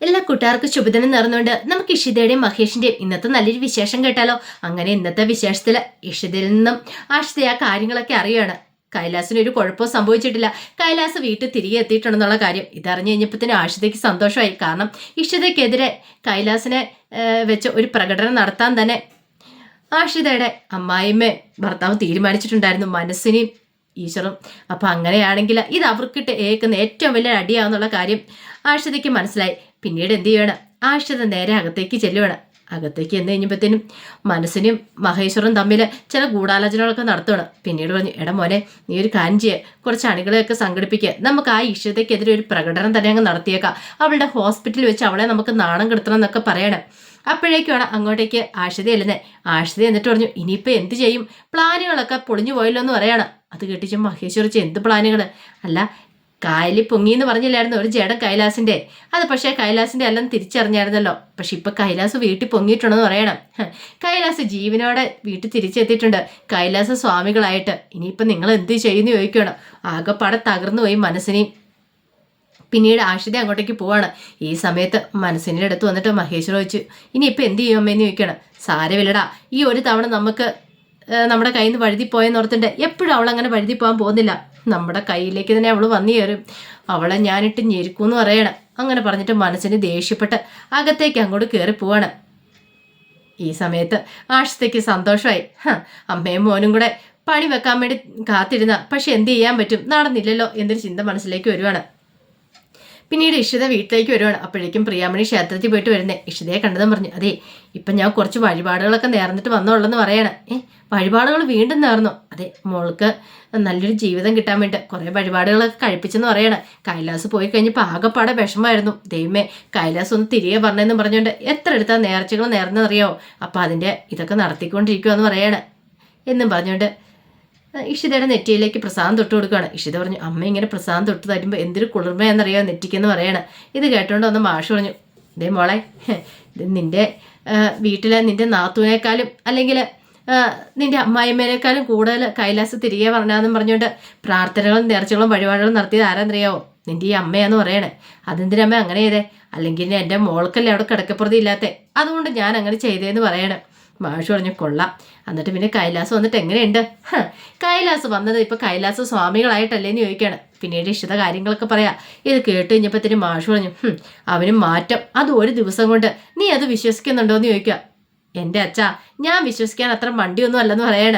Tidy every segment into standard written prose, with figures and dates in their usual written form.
എല്ലാ കൂട്ടുകാർക്കും ശുഭദിനം നേർന്നുകൊണ്ട് നമുക്ക് ഇഷിതയുടെയും മഹേഷിന്റെയും ഇന്നത്തെ നല്ലൊരു വിശേഷം കേട്ടാലോ. അങ്ങനെ ഇന്നത്തെ വിശേഷത്തില് ഇഷിതയിൽ നിന്നും ആഷിത ആ കാര്യങ്ങളൊക്കെ അറിയാണ്. കൈലാസിന് ഒരു കുഴപ്പവും സംഭവിച്ചിട്ടില്ല. കൈലാസ് വീട്ടിൽ തിരികെ എത്തിയിട്ടുണ്ടെന്നുള്ള കാര്യം ഇതറിഞ്ഞു കഴിഞ്ഞപ്പത്തിന് ആഷിതയ്ക്ക് സന്തോഷമായി. കാരണം ഇഷിതയ്ക്കെതിരെ കൈലാസിനെ വെച്ച് ഒരു പ്രകടനം നടത്താൻ തന്നെ ആഷിതയുടെ അമ്മായിമ്മ ഭർത്താവ് തീരുമാനിച്ചിട്ടുണ്ടായിരുന്നു, മനസ്സിനെയും ഈശ്വറും. അപ്പൊ അങ്ങനെയാണെങ്കിൽ ഇത് അവർക്കിട്ട് ഏക്കുന്ന ഏറ്റവും വലിയ അടിയാവുന്നുള്ള കാര്യം ആഷിതയ്ക്ക് മനസ്സിലായി. പിന്നീട് എന്ത് ചെയ്യണം, ആഷിത നേരെ അകത്തേക്ക് ചെല്ലുവാണ്. അകത്തേക്ക് എന്ന് കഴിഞ്ഞപ്പോഴത്തേനും മനസ്സിനും മഹേശ്വറും തമ്മിൽ ചില ഗൂഢാലോചനകളൊക്കെ നടത്തുകയാണ്. പിന്നീട് പറഞ്ഞു, എടാ മോനെ, നീ ഒരു കാര്യം ചെയ്യുക, കുറച്ച് അണികളെയൊക്കെ സംഘടിപ്പിക്കുക, നമുക്ക് ആ ഇഷിതയ്ക്കെതിരെ ഒരു പ്രകടനം തന്നെ അങ്ങ് നടത്തിയേക്കാം, അവളുടെ ഹോസ്പിറ്റലിൽ വെച്ച് അവളെ നമുക്ക് നാണം കെടുത്തണം എന്നൊക്കെ പറയണം. അപ്പോഴേക്കുമാണ് അങ്ങോട്ടേക്ക് ആഷിത അല്ലെന്നേ. ആഷിത എന്നിട്ട് പറഞ്ഞു, ഇനിയിപ്പോൾ എന്ത് ചെയ്യും, പ്ലാനുകളൊക്കെ പൊളിഞ്ഞു പോയല്ലോ എന്ന് പറയാണ്. അത് കേട്ടിച്ച് മഹേശ്വർ എന്ത് പ്ലാനുകൾ, അല്ല കായലിൽ പൊങ്ങിയെന്ന് പറഞ്ഞില്ലായിരുന്നു ഒരു ജഡം കൈലാസിന്റെ, അത് പക്ഷേ കൈലാസിന്റെ എല്ലാം തിരിച്ചറിഞ്ഞായിരുന്നല്ലോ. പക്ഷെ ഇപ്പൊ കൈലാസ് വീട്ടിൽ പൊങ്ങിയിട്ടുണ്ടെന്ന് പറയണം. കൈലാസ് ജീവനോടെ വീട്ടിൽ തിരിച്ചെത്തിയിട്ടുണ്ട്, കൈലാസ സ്വാമികളായിട്ട്. ഇനിയിപ്പൊ നിങ്ങൾ എന്ത് ചെയ്യുന്നു ചോദിക്കുകയാണ്. ആകെപ്പാടെ തകർന്നു പോയി മനസ്സിനെയും. പിന്നീട് ആഷിത അങ്ങോട്ടേക്ക് പോവാണ്. ഈ സമയത്ത് മനസ്സിൻ്റെ അടുത്ത് വന്നിട്ട് മഹേശ്വർ ചോദിച്ചു, ഇനിയിപ്പോൾ എന്ത് ചെയ്യും അമ്മയെന്ന് ചോദിക്കണം. സാരമില്ലടാ, ഈ ഒരു തവണ നമുക്ക് നമ്മുടെ കയ്യിൽ നിന്ന് വഴുതി പോയെന്ന് ഓർത്തിട്ട് എപ്പോഴും അവളങ്ങനെ വഴുതി പോകാൻ പോകുന്നില്ല, നമ്മുടെ കയ്യിലേക്ക് തന്നെ അവൾ വന്നു കയറും, അവളെ ഞാനിട്ട് ഞെരുക്കൂന്ന് പറയണം. അങ്ങനെ പറഞ്ഞിട്ട് മനസ്സിന് ദേഷ്യപ്പെട്ട് അകത്തേക്ക് അങ്ങോട്ട് കയറി പോവാണ്. ഈ സമയത്ത് ആഷിതയ്ക്ക് സന്തോഷമായി. അമ്മയും മോനും കൂടെ പണി വെക്കാൻ വേണ്ടി കാത്തിരുന്ന, പക്ഷെ എന്ത് ചെയ്യാൻ പറ്റും, നടന്നില്ലല്ലോ എന്നൊരു ചിന്ത മനസ്സിലേക്ക് വരുവാണ്. പിന്നീട് ഇഷിത വീട്ടിലേക്ക് വരുവാണ്. അപ്പോഴേക്കും പ്രിയാമണി ക്ഷേത്രത്തിൽ പോയിട്ട് വരുന്നേ. ഇഷിതയെ കണ്ടതും പറഞ്ഞു, അതെ ഇപ്പം ഞാൻ കുറച്ച് വഴിപാടുകളൊക്കെ നേർന്നിട്ട് വന്നോളെന്ന് പറയണം. വഴിപാടുകൾ വീണ്ടും നേർന്നു. അതെ, മോൾക്ക് നല്ലൊരു ജീവിതം കിട്ടാൻ വേണ്ടി കുറേ വഴിപാടുകളൊക്കെ കഴിപ്പിച്ചെന്ന് പറയണം. കൈലാസ് പോയി കഴിഞ്ഞപ്പോൾ ആകെപ്പാടെ വിഷമമായിരുന്നു. ദൈവമേ, കൈലാസ് ഒന്ന് തിരികെ പറഞ്ഞെന്ന് പറഞ്ഞുകൊണ്ട് എത്ര എടുത്താൽ നേർച്ചകൾ നേർന്നറിയോ, അപ്പം അതിൻ്റെ ഇതൊക്കെ നടത്തിക്കൊണ്ടിരിക്കുമെന്ന് പറയണം എന്നും പറഞ്ഞുകൊണ്ട് ഇഷിതയുടെ നെറ്റിയിലേക്ക് പ്രസാദം തൊട്ട് കൊടുക്കുകയാണ്. ഇഷിത പറഞ്ഞു, അമ്മ ഇങ്ങനെ പ്രസാദം തൊട്ട് തരുമ്പോൾ എന്തൊരു കുളിർമയെന്നറിയോ നെറ്റിക്കെന്ന് പറയണം. ഇത് കേട്ടോണ്ട് വന്ന് മാഷ് പറഞ്ഞു, ഇതേ മോളെ, നിന്റെ വീട്ടിലെ നിന്റെ നാത്തൂനേക്കാളും അല്ലെങ്കിൽ നിന്റെ അമ്മായിമ്മേനേക്കാളും കൂടുതൽ കൈലാസ് തിരികെ പറഞ്ഞാന്നും പറഞ്ഞുകൊണ്ട് പ്രാർത്ഥനകളും നേർച്ചകളും വഴിപാടുകളും നടത്തിയത് ആരാന്നറിയാവോ, നിന്റെ ഈ അമ്മയാന്ന് പറയണേ. അതെന്തിനമ്മ അങ്ങനെ ചെയ്തേ, അല്ലെങ്കിൽ എൻ്റെ മോൾക്കല്ലേ അവിടെ കിടക്കപ്പുറതി ഇല്ലാത്തേ, അതുകൊണ്ട് ഞാൻ അങ്ങനെ ചെയ്തേന്ന് പറയണം. മാഷ് പറഞ്ഞു, കൊള്ളാം. എന്നിട്ട് പിന്നെ കൈലാസ് വന്നിട്ട് എങ്ങനെയുണ്ട്, കൈലാസ് വന്നത് ഇപ്പൊ കൈലാസ് സ്വാമികളായിട്ടല്ലേന്ന് ചോദിക്കുകയാണ്. പിന്നീട് ഇഷ്ട കാര്യങ്ങളൊക്കെ പറയാ. ഇത് കേട്ട് കഴിഞ്ഞപ്പത്തിന് മാഷ് പറഞ്ഞു, അവന് മാറ്റം, അത് ഒരു ദിവസം കൊണ്ട്, നീ അത് വിശ്വസിക്കുന്നുണ്ടോന്ന് ചോദിക്കുക. എൻ്റെ അച്ഛാ, ഞാൻ വിശ്വസിക്കാൻ അത്ര മണ്ടിയൊന്നും അല്ലെന്ന് പറയണ.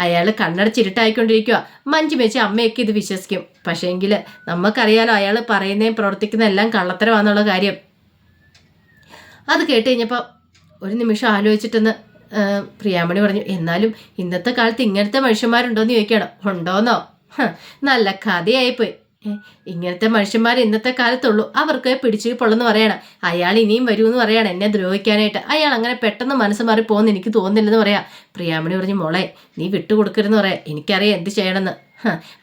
അയാൾ കണ്ണടച്ചിരുട്ടായിക്കൊണ്ടിരിക്കുക. മഞ്ജു വെച്ച് അമ്മയൊക്കെ ഇത് വിശ്വസിക്കും, പക്ഷേങ്കിൽ നമുക്കറിയാലോ അയാൾ പറയുന്നതും പ്രവർത്തിക്കുന്ന എല്ലാം കള്ളത്തരമാണെന്നുള്ള കാര്യം. അത് കേട്ട് കഴിഞ്ഞപ്പോൾ ഒരു നിമിഷം ആലോചിച്ചിട്ടെന്ന് പ്രിയാമണി പറഞ്ഞു, എന്നാലും ഇന്നത്തെ കാലത്ത് ഇങ്ങനത്തെ മനുഷ്യന്മാരുണ്ടോയെന്ന് ചോദിക്കണം. ഉണ്ടോന്നോ, നല്ല കഥയായിപ്പോയി. ഇങ്ങനത്തെ മനുഷ്യന്മാർ ഇന്നത്തെ കാലത്തുള്ളൂ, അവർക്ക് പിടിച്ചു പൊള്ളെന്ന് പറയണം. അയാൾ ഇനിയും വരുമെന്ന് പറയണം എന്നെ ദ്രോഹിക്കാനായിട്ട്. അയാൾ അങ്ങനെ പെട്ടെന്ന് മനസ്സ് മാറി പോകുന്ന എനിക്ക് തോന്നുന്നില്ലെന്ന് പറയാം. പ്രിയാമണി പറഞ്ഞു, മോളെ നീ വിട്ടുകൊടുക്കരുതെന്ന് പറയാം, എനിക്കറിയാം എന്ത് ചെയ്യണമെന്ന്.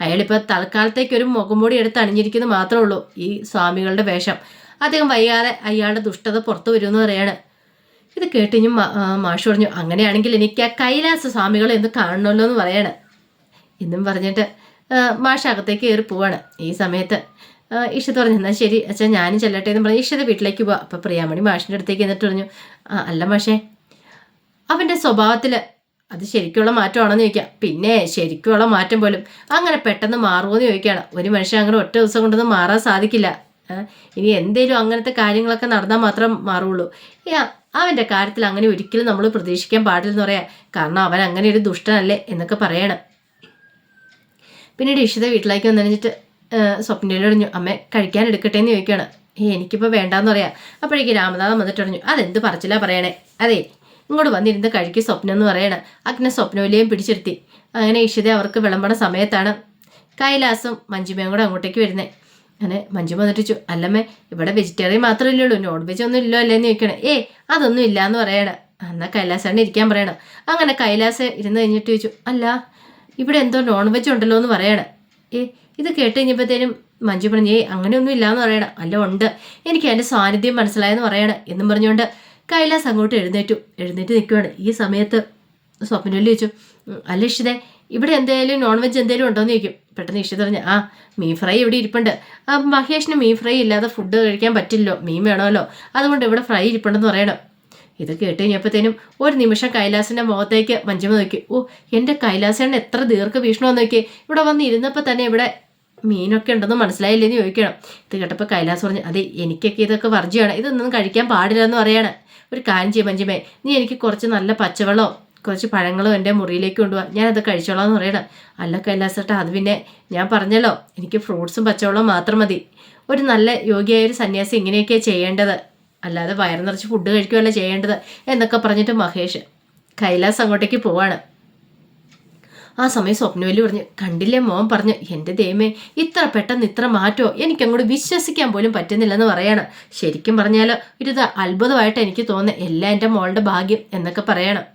അയാളിപ്പോൾ തൽക്കാലത്തേക്കൊരു മുഖംമൂടി എടുത്ത് അണിഞ്ഞിരിക്കുന്നത് മാത്രമേ ഉള്ളൂ, ഈ സ്വാമികളുടെ വേഷം. അധികം വൈകാതെ അയാളുടെ ദുഷ്ടത പുറത്തു വരുമെന്ന് പറയാണ്. ഇത് കേട്ടുകഴിഞ്ഞും മാഷ് പറഞ്ഞു, അങ്ങനെയാണെങ്കിൽ എനിക്ക് ആ കൈലാസ സ്വാമികളെ ഒന്ന് കാണണമല്ലോ എന്ന് പറയാണ്. എന്നും പറഞ്ഞിട്ട് മാഷ് അകത്തേക്ക് കയറി പോവാണ്. ഈ സമയത്ത് ഇഷിത പറഞ്ഞു, എന്നാൽ ശരി അച്ഛാ ഞാനും ചെല്ലട്ടെ എന്ന് പറഞ്ഞ് ഇഷിത വീട്ടിലേക്ക് പോവാം. അപ്പം പ്രിയാമണി മാഷിൻ്റെ അടുത്തേക്ക് എന്നിട്ട് പറഞ്ഞു, അല്ല മാഷേ, അവൻ്റെ സ്വഭാവത്തിൽ അത് ശരിക്കുള്ള മാറ്റമാണെന്ന് ചോദിക്കാം. പിന്നെ ശരിക്കുള്ള മാറ്റം പോലും അങ്ങനെ പെട്ടെന്ന് മാറുമോയെന്ന് ചോദിക്കുകയാണ്. ഒരു മനുഷ്യൻ അങ്ങനെ ഒറ്റ ദിവസം കൊണ്ടൊന്നും മാറാൻ സാധിക്കില്ല. ഇനി എന്തേലും അങ്ങനത്തെ കാര്യങ്ങളൊക്കെ നടന്നാൽ മാത്രം മാറുള്ളൂ. അവൻ്റെ കാര്യത്തിൽ അങ്ങനെ ഒരിക്കലും നമ്മൾ പ്രതീക്ഷിക്കാൻ പാടില്ലെന്ന് പറയാം, കാരണം അവൻ അങ്ങനെ ഒരു ദുഷ്ടനല്ലേ എന്നൊക്കെ പറയണം. പിന്നീട് ഇഷിത വീട്ടിലേക്ക് വന്നിട്ട് സ്വപ്നയിൽ പറഞ്ഞു, അമ്മ കഴിക്കാൻ എടുക്കട്ടെ എന്ന് ചോദിക്കുകയാണ്. എനിക്കിപ്പോൾ വേണ്ടാന്ന് പറയാം. അപ്പോഴേക്ക് രാമനാഥൻ വന്നിട്ട് പറഞ്ഞു, അതെന്ത് പറച്ചില്ല പറയണേ, അതെ ഇങ്ങോട്ട് വന്നിരുന്ന് കഴിക്കും സ്വപ്നം എന്ന് പറയണം. അങ്ങനെ സ്വപ്നവലിയും പിടിച്ചിരുത്തി. അങ്ങനെ ഇഷിത അവർക്ക് വിളമ്പണ സമയത്താണ് കൈലാസും മഞ്ജുമയും കൂടെ അങ്ങോട്ടേക്ക് വരുന്നത്. അങ്ങനെ മഞ്ജു വന്നിട്ട് അല്ലമ്മേ, ഇവിടെ വെജിറ്റേറിയൻ മാത്രമല്ലേ ഉള്ളൂ, നോൺ വെജ് ഒന്നും ഇല്ലോ അല്ലേന്ന് ചോദിക്കണേ. അതൊന്നും ഇല്ലയെന്ന് പറയണം. എന്നാൽ കൈലാസാണ് ഇരിക്കാൻ പറയണം. അങ്ങനെ കൈലാസ് ഇരുന്ന് കഴിഞ്ഞിട്ട് ചോദിച്ചു, അല്ല ഇവിടെ എന്തോ നോൺ വെജ് ഉണ്ടല്ലോ എന്ന് പറയണം. ഇത് കേട്ട് കഴിഞ്ഞപ്പോഴത്തേനും മഞ്ജു പറഞ്ഞു, അങ്ങനെയൊന്നും ഇല്ലയെന്ന് പറയണം. അല്ല ഉണ്ട്, എനിക്ക് അതിൻ്റെ സാന്നിധ്യം മനസ്സിലായെന്ന് പറയണം എന്നും പറഞ്ഞുകൊണ്ട് കൈലാസ് അങ്ങോട്ട് എഴുന്നേറ്റ് നിൽക്കുവാണ്. ഈ സമയത്ത് സ്വപ്നയിൽ ചോദിച്ചു, അല്ല ഇഷിതേ, ഇവിടെ എന്തെങ്കിലും നോൺ വെജ് എന്തെങ്കിലും ഉണ്ടോയെന്ന് ചോദിക്കും. പെട്ടെന്ന് ഇഷിത പറഞ്ഞു, ആ മീൻ ഫ്രൈ ഇവിടെ ഇരിപ്പുണ്ട്. ആ മഹേഷിന് മീൻ ഫ്രൈ ഇല്ലാതെ ഫുഡ് കഴിക്കാൻ പറ്റില്ലല്ലോ, മീൻ വേണമല്ലോ, അതുകൊണ്ട് ഇവിടെ ഫ്രൈ ഇരിപ്പുണ്ടെന്ന് പറയണം. ഇത് കേട്ട് കഴിഞ്ഞപ്പോഴത്തേനും ഒരു നിമിഷം കൈലാസിൻ്റെ മുഖത്തേക്ക് മഞ്ജുമ നോക്കി. ഓ, എൻ്റെ കൈലാസേണ്ണ എത്ര ദീർഘവീക്ഷണമെന്ന് നോക്കി. ഇവിടെ വന്ന് ഇരുന്നപ്പോൾ തന്നെ ഇവിടെ മീനൊക്കെ ഉണ്ടെന്ന് മനസ്സിലായില്ലെന്ന് ചോദിക്കണം. ഇത് കേട്ടപ്പോൾ കൈലാസ് പറഞ്ഞു, അതെ എനിക്കൊക്കെ ഇതൊക്കെ വർജ്യമാണ്, ഇതൊന്നും കഴിക്കാൻ പാടില്ലെന്ന് പറയാണ്. ഒരു കാര്യം ചെയ്യും മഞ്ജുമേ, നീ എനിക്ക് കുറച്ച് നല്ല പച്ചവെള്ളമോ കുറച്ച് പഴങ്ങളും എൻ്റെ മുറിയിലേക്ക് കൊണ്ടുപോകാം, ഞാനത് കഴിച്ചോളാം എന്ന് പറയണം. അല്ല കൈലാസേട്ടാ, അത് പിന്നെ ഞാൻ പറഞ്ഞല്ലോ, എനിക്ക് ഫ്രൂട്ട്സും പച്ചവെള്ളവും മാത്രം മതി. ഒരു നല്ല യോഗ്യയായൊരു സന്യാസി ഇങ്ങനെയൊക്കെയാണ് ചെയ്യേണ്ടത്, അല്ലാതെ വയറ് നിറച്ച് ഫുഡ് കഴിക്കുകയല്ല ചെയ്യേണ്ടത് എന്നൊക്കെ പറഞ്ഞിട്ട് മഹേഷ് കൈലാസ് അങ്ങോട്ടേക്ക് പോവാണ്. ആ സമയം സ്വപ്നവല്ലി പറഞ്ഞു, കണ്ടില്ലേ മോൻ പറഞ്ഞു, എൻ്റെ ദൈവമേ ഇത്ര പെട്ടെന്ന് ഇത്ര മാറ്റമോ, എനിക്കങ്ങോട്ട് വിശ്വസിക്കാൻ പോലും പറ്റുന്നില്ലെന്ന് പറയണം. ശരിക്കും പറഞ്ഞാൽ ഒരു അത്ഭുതമായിട്ട് എനിക്ക് തോന്നുന്നത്, എല്ലാം എൻ്റെ മോളുടെ ഭാഗ്യം എന്നൊക്കെ പറയണം.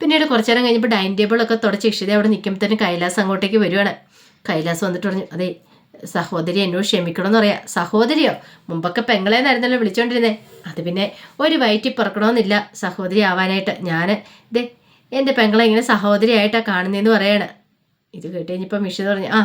പിന്നീട് കുറച്ചു നേരം കഴിഞ്ഞപ്പോൾ ഡൈനിങ് ടേബിളൊക്കെ തുടച്ച് ഇഷിത അവിടെ നിൽക്കുമ്പോഴത്തേനും കൈലാസ് അങ്ങോട്ടേക്ക് വരുവാണ്. കൈലാസ് വന്നിട്ട് പറഞ്ഞു, അതെ സഹോദരി എന്നോട് ക്ഷമിക്കണമെന്ന് പറയാം. സഹോദരിയോ? മുമ്പൊക്കെ പെങ്ങളേന്നായിരുന്നല്ലോ വിളിച്ചോണ്ടിരുന്നേ, അത് പിന്നെ ഒരു വയറ്റിൽ പിറക്കണമെന്നില്ല സഹോദരി ആവാനായിട്ട്. ഞാൻ ഇതേ എൻ്റെ പെങ്ങളെ ഇങ്ങനെ സഹോദരിയായിട്ടാണ് കാണുന്നതെന്ന് പറയാണ്. ഇത് കേട്ട് കഴിഞ്ഞപ്പോൾ മിഷിത പറഞ്ഞു, ആ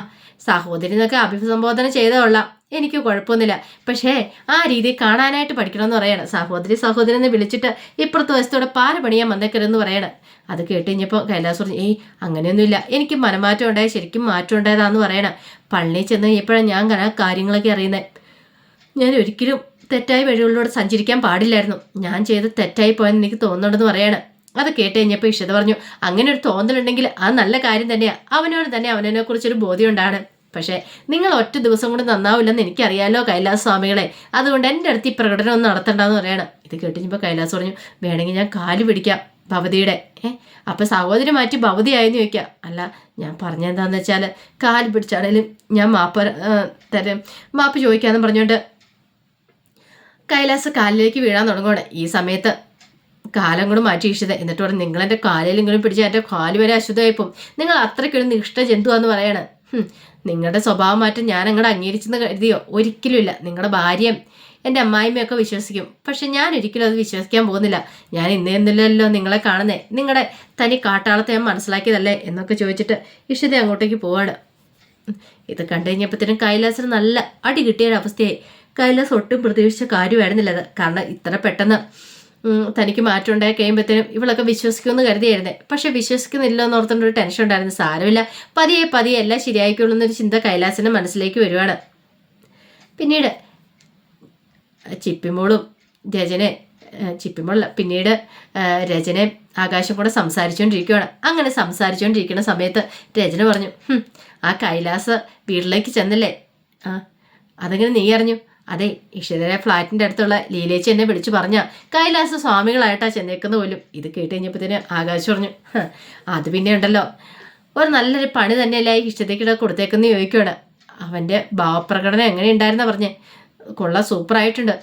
സഹോദരി എന്നൊക്കെ അഭിസംബോധന ചെയ്തോളാം, എനിക്ക് കുഴപ്പമൊന്നുമില്ല, പക്ഷേ ആ രീതിയിൽ കാണാനായിട്ട് പഠിക്കണമെന്ന് പറയണം. സഹോദരി സഹോദരി എന്ന് വിളിച്ചിട്ട് ഇപ്പുറത്തെ വശത്തോടെ പാര പണിയാൻ വന്നേക്കരുതെന്ന് പറയണം. അത് കേട്ട് കഴിഞ്ഞപ്പോൾ കൈലാസ് പറഞ്ഞു, ഏയ് അങ്ങനെയൊന്നുമില്ല, എനിക്ക് മനമാറ്റം ഉണ്ടായി, ശരിക്കും മാറ്റം ഉണ്ടായതാന്ന് പറയണം. പള്ളിയിൽ ചെന്ന് കഴിഞ്ഞപ്പോഴാണ് ഞാൻ കാര്യങ്ങളൊക്കെ അറിയുന്നത്. ഞാൻ ഒരിക്കലും തെറ്റായ വഴികളിലൂടെ സഞ്ചരിക്കാൻ പാടില്ലായിരുന്നു, ഞാൻ ചെയ്ത് തെറ്റായി പോയെന്ന് എനിക്ക് തോന്നുന്നുണ്ടെന്ന് പറയണം. അത് കേട്ട് കഴിഞ്ഞപ്പോൾ ഇഷിത പറഞ്ഞു, അങ്ങനെ ഒരു തോന്നലുണ്ടെങ്കിൽ അത് നല്ല കാര്യം തന്നെയാണ്, അവനോട് തന്നെ അവനെ കുറിച്ചൊരു ബോധ്യം ഉണ്ടാണ്. പക്ഷേ നിങ്ങൾ ഒറ്റ ദിവസം കൊണ്ട് നന്നാവില്ലെന്ന് എനിക്കറിയാലോ കൈലാസ് സ്വാമികളെ, അതുകൊണ്ട് എൻ്റെ അടുത്ത് ഈ പ്രകടനം ഒന്നും നടത്തണ്ടെന്ന് പറയണം. ഇത് കേട്ട് കഴിഞ്ഞപ്പോൾ കൈലാസ് പറഞ്ഞു, വേണമെങ്കിൽ ഞാൻ കാല് പിടിക്കാം ഭവതിയുടെ. അപ്പം സഹോദരി മാറ്റി ഭവതിയായെന്ന് ചോദിക്കാം. അല്ല ഞാൻ പറഞ്ഞെന്താന്ന് വെച്ചാൽ കാല് പിടിച്ചാണേലും ഞാൻ മാപ്പ് ചോദിക്കാമെന്ന് പറഞ്ഞുകൊണ്ട് കൈലാസ് കാലിലേക്ക് വീഴാൻ തുടങ്ങുകയാണ്. ഈ സമയത്ത് കാലം കൂടെ മാറ്റി ഇഷിത എന്നിട്ട് പറഞ്ഞു, നിങ്ങളെൻ്റെ കാലിലെങ്കിലും പിടിച്ചാൽ എൻ്റെ കാല് വരെ അശുദ്ധമായിപ്പോവും, നിങ്ങൾ അത്രയ്ക്കൊരു നിഷ്ഠ ജന്തുവാന്ന് പറയാണ്. നിങ്ങളുടെ സ്വഭാവം മാറ്റം ഞാൻ അങ്ങോട്ട് അംഗീകരിച്ചെന്ന് കരുതിയോ? ഒരിക്കലും ഇല്ല. നിങ്ങളുടെ ഭാര്യയും എൻ്റെ അമ്മായിമ്മയൊക്കെ വിശ്വസിക്കും, പക്ഷെ ഞാൻ ഒരിക്കലും അത് വിശ്വസിക്കാൻ പോകുന്നില്ല. ഞാൻ ഇന്നേന്നില്ലല്ലോ നിങ്ങളെ കാണുന്നേ, നിങ്ങളുടെ തനി കാട്ടാളത്തെ ഞാൻ മനസ്സിലാക്കിയതല്ലേ എന്നൊക്കെ ചോദിച്ചിട്ട് ഇഷിത അങ്ങോട്ടേക്ക് പോവാണ്. ഇത് കണ്ടു കഴിഞ്ഞപ്പോഴത്തേനും കൈലാസിന് നല്ല അടി കിട്ടിയൊരവസ്ഥയായി. കൈലാസ് ഒട്ടും പ്രതീക്ഷിച്ച കാര്യമായിരുന്നില്ല അത്. കാരണം ഇത്ര പെട്ടെന്ന് തനിക്ക് മാറ്റം ഉണ്ടായി കഴിയുമ്പോഴത്തേനും ഇവളൊക്കെ വിശ്വസിക്കുമെന്ന് കരുതിയായിരുന്നേ, പക്ഷെ വിശ്വസിക്കുന്നില്ല എന്ന് ഓർത്തുകൊണ്ടൊരു ടെൻഷൻ ഉണ്ടായിരുന്നു. സാരമില്ല, പതിയെ പതിയെ എല്ലാം ശരിയായിക്കോളൂ എന്നൊരു ചിന്ത കൈലാസിൻ്റെ മനസ്സിലേക്ക് വരുവാണ്. പിന്നീട് ചിപ്പിമോളും ചിപ്പിമോളല്ല പിന്നീട് രചനയും ആകാശം കൂടെ സംസാരിച്ചുകൊണ്ടിരിക്കുകയാണ്. അങ്ങനെ സംസാരിച്ചുകൊണ്ടിരിക്കുന്ന സമയത്ത് രചന പറഞ്ഞു, ആ കൈലാസ് വീട്ടിലേക്ക് ചെന്നല്ലേ? അതെങ്ങനെ നീ അറിഞ്ഞു? അതെ, ഇഷിതയുടെ ഫ്ലാറ്റിൻ്റെ അടുത്തുള്ള ലീലേച്ചി എന്നെ വിളിച്ചു പറഞ്ഞ കൈലാസ സ്വാമികളായിട്ടാ ചെന്നേക്കുന്ന പോലും. ഇത് കേട്ട് കഴിഞ്ഞപ്പോഴത്തേന് ആകാശ് പറഞ്ഞു, അത് പിന്നെ ഉണ്ടല്ലോ, ഒരു നല്ലൊരു പണി തന്നെയല്ലേ ഇഷ്ടത്തേക്കിടെ കൊടുത്തേക്കെന്ന് ചോദിക്കുകയാണ്. അവൻ്റെ ഭാവപ്രകടനം എങ്ങനെയുണ്ടായിരുന്ന പറഞ്ഞേ? കൊള്ളാം, സൂപ്പറായിട്ടുണ്ട്.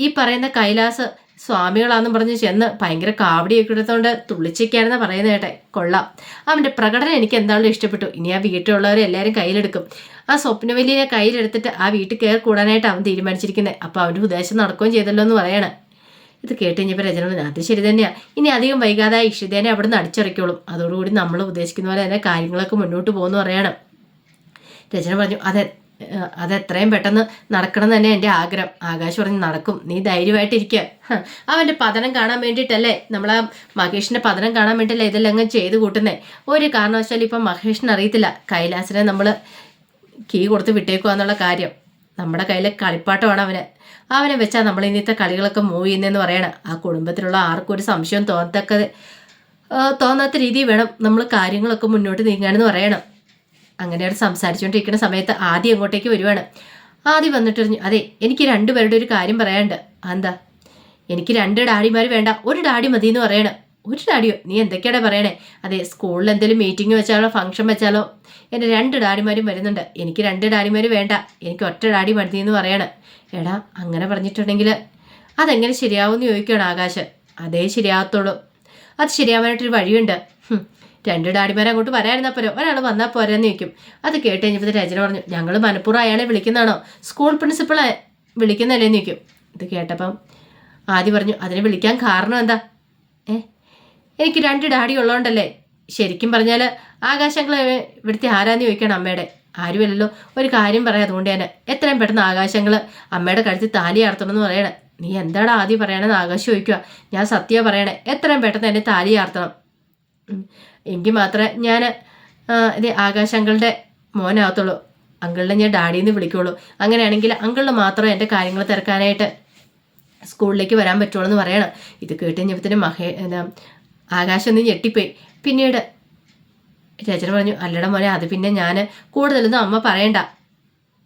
ഈ പറയുന്ന കൈലാസ് സ്വാമികളാണെന്ന് പറഞ്ഞ് ചെന്ന് ഭയങ്കര കാവടിയൊക്കെ എടുത്തുകൊണ്ട് തുള്ളിച്ചേക്കാണെന്ന് പറയുന്നത് കേട്ടെ. കൊള്ളാം, അവൻ്റെ പ്രകടനം എനിക്ക് എന്താണെങ്കിലും ഇഷ്ടപ്പെട്ടു. ഇനി ആ വീട്ടിലുള്ളവരെ എല്ലാവരും കയ്യിലെടുക്കും. ആ സ്വപ്നവല്ലിനെ കയ്യിലെടുത്തിട്ട് ആ വീട്ടിൽ കയറി കൂടാനായിട്ട് അവൻ തീരുമാനിച്ചിരിക്കുന്നത്. അപ്പോൾ അവൻ്റെ ഉദ്ദേശം നടക്കുകയും ചെയ്തല്ലോ എന്ന് പറയണം. ഇത് കേട്ട് കഴിഞ്ഞപ്പോൾ രചന അത് ശരി തന്നെയാണ്, ഇനി അധികം വൈകാതെ ഇഷിതേനെ അവിടെ നിന്ന് അടിച്ചിറക്കിയോളും, അതോടുകൂടി നമ്മൾ ഉദ്ദേശിക്കുന്ന പോലെ തന്നെ കാര്യങ്ങളൊക്കെ മുന്നോട്ട് പോകുമെന്ന് പറയണം. രചന പറഞ്ഞു, അതെത്രയും പെട്ടെന്ന് നടക്കണം തന്നെ എൻ്റെ ആഗ്രഹം. ആകാശ് പറഞ്ഞു, നടക്കും, നീ ധൈര്യമായിട്ടിരിക്കുക. അവൻ്റെ പതനം കാണാൻ വേണ്ടിയിട്ടല്ലേ, നമ്മളാ മഹേഷിൻ്റെ പതനം കാണാൻ വേണ്ടിയിട്ടല്ലേ ഇതെല്ലാം അങ്ങ് ചെയ്ത് കൂട്ടുന്നേ. ഒരു കാരണവശാലും ഇപ്പം മഹേഷിന് അറിയത്തില്ല കൈലാസിനെ നമ്മൾ കീ കൊടുത്ത് വിട്ടേക്കുക എന്നുള്ള കാര്യം. നമ്മുടെ കയ്യിൽ കളിപ്പാട്ടമാണ് അവനെ വെച്ചാൽ നമ്മൾ ഇന്നത്തെ കളികളൊക്കെ മൂവ് ചെയ്യുന്നതെന്ന് പറയണം. ആ കുടുംബത്തിലുള്ള ആർക്കും ഒരു സംശയം തോന്നാത്ത രീതിയിൽ വേണം നമ്മൾ കാര്യങ്ങളൊക്കെ മുന്നോട്ട് നീങ്ങാനെന്ന് പറയണം. അങ്ങനെ അവർ സംസാരിച്ചുകൊണ്ടിരിക്കുന്ന സമയത്ത് ആദ്യം അങ്ങോട്ടേക്ക് വരുവാണ്. ആദ്യം വന്നിട്ട് അതെ, എനിക്ക് രണ്ടുപേരുടെ ഒരു കാര്യം പറയാനുണ്ട്. എന്താ? എനിക്ക് 2 ഡാഡിമാർ വേണ്ട, ഒരു ഡാഡി മതി എന്ന് പറയണം. ഒരു ഡാഡിയോ? നീ എന്തൊക്കെയാണ് പറയണേ? അതെ, സ്കൂളിൽ എന്തെങ്കിലും മീറ്റിംഗ് വെച്ചാലോ ഫംഗ്ഷൻ വെച്ചാലോ എൻ്റെ 2 ഡാഡിമാരും വരുന്നുണ്ട്, എനിക്ക് 2 ഡാഡിമാർ വേണ്ട, എനിക്ക് ഒറ്റ ഡാഡി മതി എന്ന് പറയണം. എടാ, അങ്ങനെ പറഞ്ഞിട്ടുണ്ടെങ്കിൽ അതെങ്ങനെ ശരിയാവുമെന്ന് ചോദിക്കുകയാണ് ആകാശ്. അതേ ശരിയാകത്തുള്ളൂ, അത് ശരിയാവാനായിട്ടൊരു വഴിയുണ്ട്. 2 ഡാഡിമാരെ അങ്ങോട്ട് വരായിരുന്നാൽ പോരോ, ഒരാൾ വന്നാൽ പോരാന്ന് ചോദിക്കും. അത് കേട്ട് കഴിഞ്ഞപ്പോൾ രചന പറഞ്ഞു, ഞങ്ങൾ മനഃപൂർവ്വം അയാളെ വിളിക്കുന്നതാണോ? സ്കൂൾ പ്രിൻസിപ്പളെ വിളിക്കുന്നതല്ലേന്ന് ചോദിക്കും. ഇത് കേട്ടപ്പം ആദ്യം പറഞ്ഞു, അതിനെ വിളിക്കാൻ കാരണം എന്താ? എനിക്ക് 2 ഡാഡി ഉള്ളതുകൊണ്ടല്ലേ. ശരിക്കും പറഞ്ഞാൽ ആകാശങ്ങൾ ഇവിടുത്തെ ആരാന്ന് ചോദിക്കണം അമ്മയുടെ. ആരുമല്ലല്ലോ. ഒരു കാര്യം പറയാം, അതുകൊണ്ട് ഞാൻ എത്രയും പെട്ടെന്ന് ആകാശങ്ങൾ അമ്മയുടെ കഴുത്തിൽ താലി ആർത്തണം എന്ന് പറയണേ. നീ എന്താണ് ആദ്യം പറയണമെന്ന് ആകാശം ചോദിക്കുക. ഞാൻ സത്യം പറയണേ, എത്രയും പെട്ടെന്ന് എന്നെ താലി ആർത്തണം. എങ്കിൽ മാത്രമേ ഞാൻ ഇത് ആകാശ് അങ്കിളുടെ മോനാകത്തുള്ളൂ. അങ്കിളിനെ ഞാൻ ഡാഡിന്ന് വിളിക്കുള്ളൂ. അങ്ങനെയാണെങ്കിൽ അങ്കിളിന് മാത്രമേ എൻ്റെ കാര്യങ്ങൾ തിരക്കാനായിട്ട് സ്കൂളിലേക്ക് വരാൻ പറ്റുള്ളൂ എന്ന് പറയണം. ഇത് കേട്ട് കഴിഞ്ഞപ്പോഴത്തേനും ആകാശം ഒന്ന് ഞെട്ടിപ്പോയി. പിന്നീട് രചന പറഞ്ഞു, അല്ലട മോനെ, അത് പിന്നെ ഞാൻ കൂടുതലൊന്നും അമ്മ പറയണ്ട.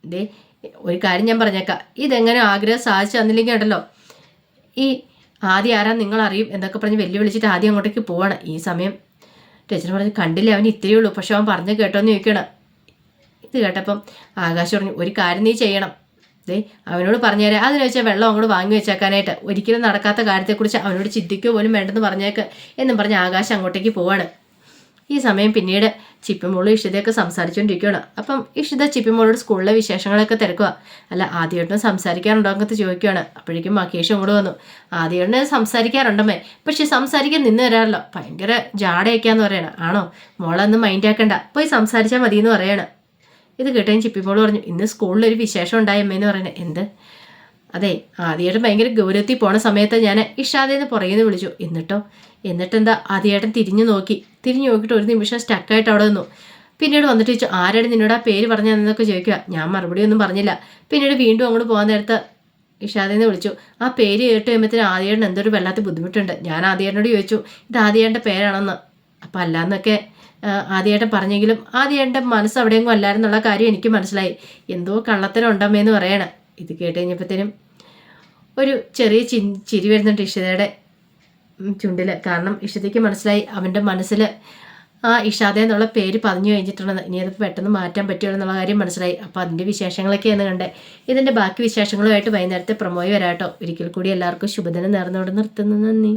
ഇതേ ഒരു കാര്യം ഞാൻ പറഞ്ഞേക്കാം, ഇതെങ്ങനെ ആഗ്രഹം സാധിച്ചു തന്നില്ലെങ്കിൽ ഉണ്ടല്ലോ, ഈ ആദ്യം ആരാ നിങ്ങൾ അറിയും എന്നൊക്കെ പറഞ്ഞ് വെല്ലുവിളിച്ചിട്ട് ആദ്യം അങ്ങോട്ടേക്ക് പോവാണ്. ഈ സമയം രചന പറഞ്ഞ്, കണ്ടില്ല അവൻ ഇത്രയേ ഉള്ളൂ, പക്ഷെ അവൻ പറഞ്ഞു കേട്ടോന്ന് ചോദിക്കണം. ഇത് കേട്ടപ്പം ആകാശം പറഞ്ഞു, ഒരു കാര്യം നീ ചെയ്യണം. ദേ അവനോട് പറഞ്ഞുതരാം, അതിന് വെച്ചാൽ വെള്ളം അങ്ങോട്ട് വാങ്ങി വെച്ചേക്കാനായിട്ട്. ഒരിക്കലും നടക്കാത്ത കാര്യത്തെക്കുറിച്ച് അവനോട് ചിന്തിക്കുക പോലും വേണ്ടെന്ന് പറഞ്ഞേക്ക് എന്നും പറഞ്ഞ് ആകാശം അങ്ങോട്ടേക്ക് പോവാണ്. ഈ സമയം പിന്നീട് ചിപ്പിമോളും ഇഷിതയൊക്കെ സംസാരിച്ചുകൊണ്ടിരിക്കുകയാണ്. അപ്പം ഇഷിത ചിപ്പിമോളോട് സ്കൂളിലെ വിശേഷങ്ങളൊക്കെ തിരക്കുക. അല്ല ആദ്യമായിട്ടും സംസാരിക്കാറുണ്ടോ എന്നൊക്കെ ചോദിക്കുകയാണ്. അപ്പോഴേക്കും മഹേഷ് അങ്ങോട്ട് വന്നു. ആദ്യമായിട്ട് സംസാരിക്കാറുണ്ടമ്മേ, പക്ഷെ സംസാരിക്കാൻ നിന്ന് തരാറില്ല, ഭയങ്കര ജാടയൊക്കെയാന്ന് പറയണം. ആണോ മോളൊന്നും മൈൻഡ് ആക്കണ്ട, പോയി സംസാരിച്ചാൽ മതി എന്ന് പറയണം. ഇത് കേട്ടേം ചിപ്പിമോള് പറഞ്ഞു, ഇന്ന് സ്കൂളിലൊരു വിശേഷം ഉണ്ടായമ്മേന്ന് പറയുന്നത്. എന്ത്? അതെ, ആദ്യമായിട്ട് ഭയങ്കര ഗൗരവത്തിൽ പോണ സമയത്ത് ഞാൻ ഇഷാദേന്ന് പുറകിന്ന് വിളിച്ചു. എന്നിട്ടെന്താ ആദ്യമായിട്ടും തിരിഞ്ഞു നോക്കിയിട്ട് ഒരു നിമിഷം സ്റ്റക്കായിട്ട് അവിടെ നിന്നു. പിന്നീട് വന്നിട്ട് ചോദിച്ചു, ആരാണ് നിന്നോട് ആ പേര് പറഞ്ഞതെന്നൊക്കെ ചോദിക്കുക. ഞാൻ മറുപടി ഒന്നും പറഞ്ഞില്ല. പിന്നീട് വീണ്ടും അങ്ങോട്ട് പോകാൻ നേരത്ത് ഇഷാദേന്ന് വിളിച്ചു. ആ പേര് കേട്ട് കഴിയുമ്പോഴത്തേനും ആദ്യമായിട്ട് എന്തൊരു വല്ലാത്ത ബുദ്ധിമുട്ടുണ്ട്. ഞാൻ ആദ്യമായിട്ടോട് ചോദിച്ചു, ഇത് ആദ്യമായിട്ട് പേരാണെന്ന്. അപ്പം അല്ലാന്നൊക്കെ ആദ്യമായിട്ട് പറഞ്ഞെങ്കിലും ആദ്യമായിട്ട് മനസ്സ് അവിടെയെങ്കിലും അല്ലായിരുന്നുള്ള കാര്യം എനിക്ക് മനസ്സിലായി. എന്തോ കള്ളത്തരം പറയണം. ഇത് കേട്ട് കഴിഞ്ഞപ്പോഴത്തേനും ഒരു ചെറിയ ചിരി വരുന്നുണ്ട് ഇഷിതയുടെ ചുണ്ടിൽ. കാരണം ഇഷിതയ്ക്ക് മനസ്സിലായി അവൻ്റെ മനസ്സിൽ ആ ഇഷാദ എന്നുള്ള പേര് പറഞ്ഞു കഴിഞ്ഞിട്ടുണ്ടെന്ന്. ഇനി അത് പെട്ടെന്ന് മാറ്റാൻ പറ്റുമോ എന്നുള്ള കാര്യം മനസ്സിലായി. അപ്പോൾ അതിൻ്റെ വിശേഷങ്ങളൊക്കെയാണ് കണ്ടേ. ഇതിൻ്റെ ബാക്കി വിശേഷങ്ങളുമായിട്ട് വൈകുന്നേരത്തെ പ്രൊമോയി വരാട്ടോ. ഒരിക്കൽ കൂടി എല്ലാവർക്കും ശുഭദിനം നേർന്നുകൊണ്ട് നിർത്തുന്നു. നന്ദി.